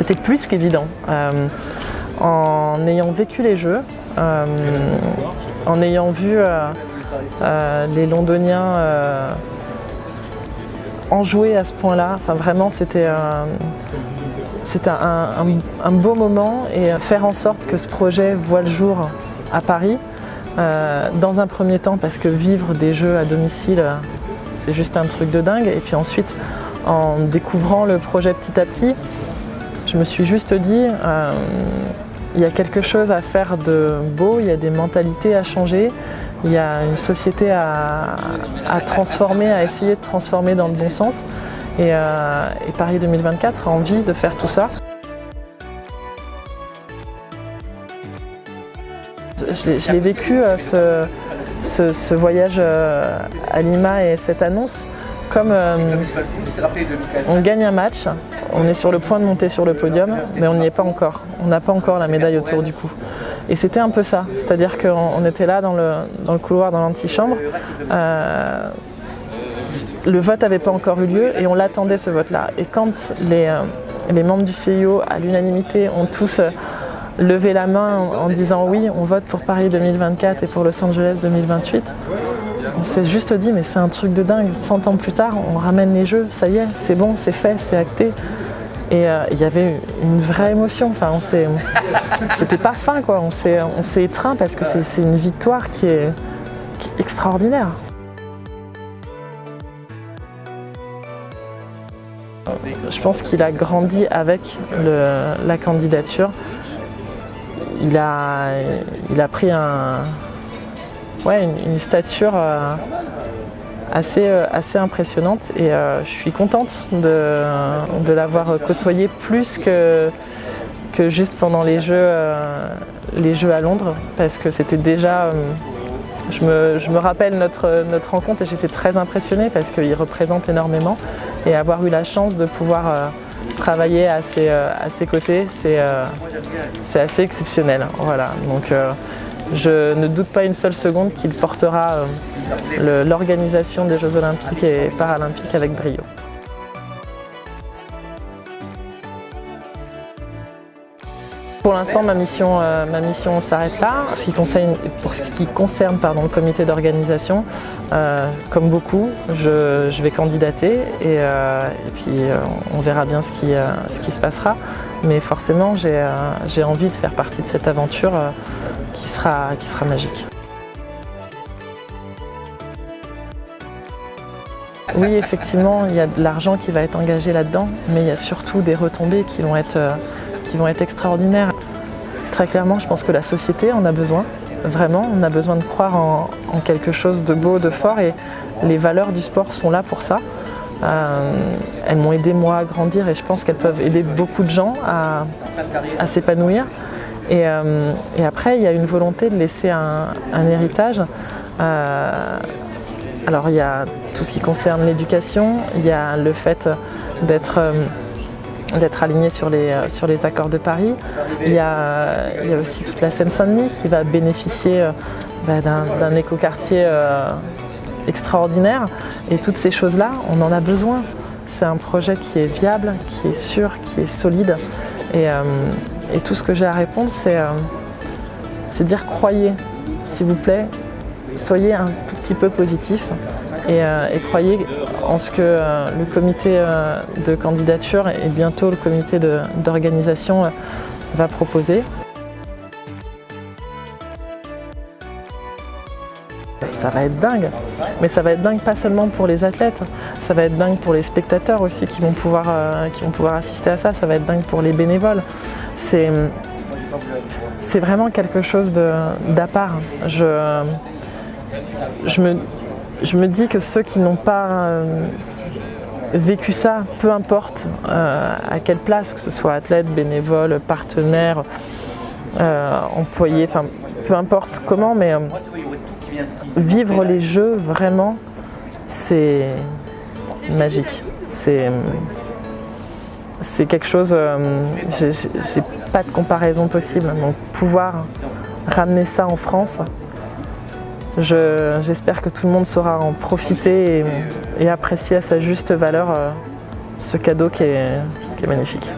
c'était plus qu'évident. En ayant vécu les Jeux, en ayant vu les Londoniens en jouer à ce point-là, enfin vraiment c'était un beau moment, et faire en sorte que ce projet voit le jour à Paris, dans un premier temps parce que vivre des Jeux à domicile, c'est juste un truc de dingue, et puis ensuite en découvrant le projet petit à petit, je me suis juste dit il y a quelque chose à faire de beau, il y a des mentalités à changer, il y a une société à transformer, à essayer de transformer dans le bon sens. Et Paris 2024 a envie de faire tout ça. Je l'ai vécu, ce voyage à Lima et cette annonce, comme on gagne un match, on est sur le point de monter sur le podium, mais on n'y est pas encore. On n'a pas encore la médaille autour du cou. Et c'était un peu ça, c'est-à-dire qu'on était là dans le couloir, dans l'antichambre. Le vote n'avait pas encore eu lieu et on l'attendait, ce vote-là. Et quand les membres du CIO, à l'unanimité, ont tous levé la main en disant oui, on vote pour Paris 2024 et pour Los Angeles 2028, on s'est juste dit mais c'est un truc de dingue. 100 ans plus tard, on ramène les Jeux, ça y est, c'est bon, c'est fait, c'est acté. Et il y avait une vraie émotion. Enfin, c'était pas fin, quoi. On s'est étreint parce que c'est une victoire qui est extraordinaire. Je pense qu'il a grandi avec la candidature. Il a pris une stature assez impressionnante, et je suis contente de l'avoir côtoyé plus que juste pendant les Jeux à Londres, parce que c'était déjà... Je me rappelle notre rencontre et j'étais très impressionnée parce qu'il représente énormément, et avoir eu la chance de pouvoir travailler à ses côtés, c'est assez exceptionnel. Voilà. Donc je ne doute pas une seule seconde qu'il portera l'organisation des Jeux Olympiques et Paralympiques avec brio. Pour l'instant, ma mission s'arrête là. Pour ce qui concerne le comité d'organisation, comme beaucoup, je vais candidater, et puis on verra bien ce qui se passera. Mais forcément, j'ai envie de faire partie de cette aventure qui sera magique. Oui, effectivement, il y a de l'argent qui va être engagé là-dedans, mais il y a surtout des retombées qui vont être extraordinaires. Très clairement, je pense que la société en a besoin, vraiment. On a besoin de croire en quelque chose de beau, de fort, et les valeurs du sport sont là pour ça. Elles m'ont aidé, moi, à grandir, et je pense qu'elles peuvent aider beaucoup de gens à s'épanouir. Et après, il y a une volonté de laisser un héritage. Alors, il y a tout ce qui concerne l'éducation, il y a le fait d'être aligné sur les accords de Paris. Il y a aussi toute la Seine-Saint-Denis qui va bénéficier d'un écoquartier extraordinaire. Et toutes ces choses-là, on en a besoin. C'est un projet qui est viable, qui est sûr, qui est solide. Et tout ce que j'ai à répondre, c'est dire croyez, s'il vous plaît. Soyez un tout petit peu positif, et croyez en ce que le comité de candidature et bientôt le comité d'organisation va proposer. Ça va être dingue, mais ça va être dingue pas seulement pour les athlètes, ça va être dingue pour les spectateurs aussi qui vont pouvoir assister à ça, ça va être dingue pour les bénévoles. C'est vraiment quelque chose d'à part. Je me dis que ceux qui n'ont pas vécu ça, peu importe à quelle place, que ce soit athlète, bénévole, partenaire, employé, enfin peu importe comment, mais vivre les Jeux vraiment, c'est magique. C'est quelque chose, j'ai pas de comparaison possible. Donc pouvoir ramener ça en France, j'espère que tout le monde saura en profiter et apprécier à sa juste valeur ce cadeau qui est magnifique.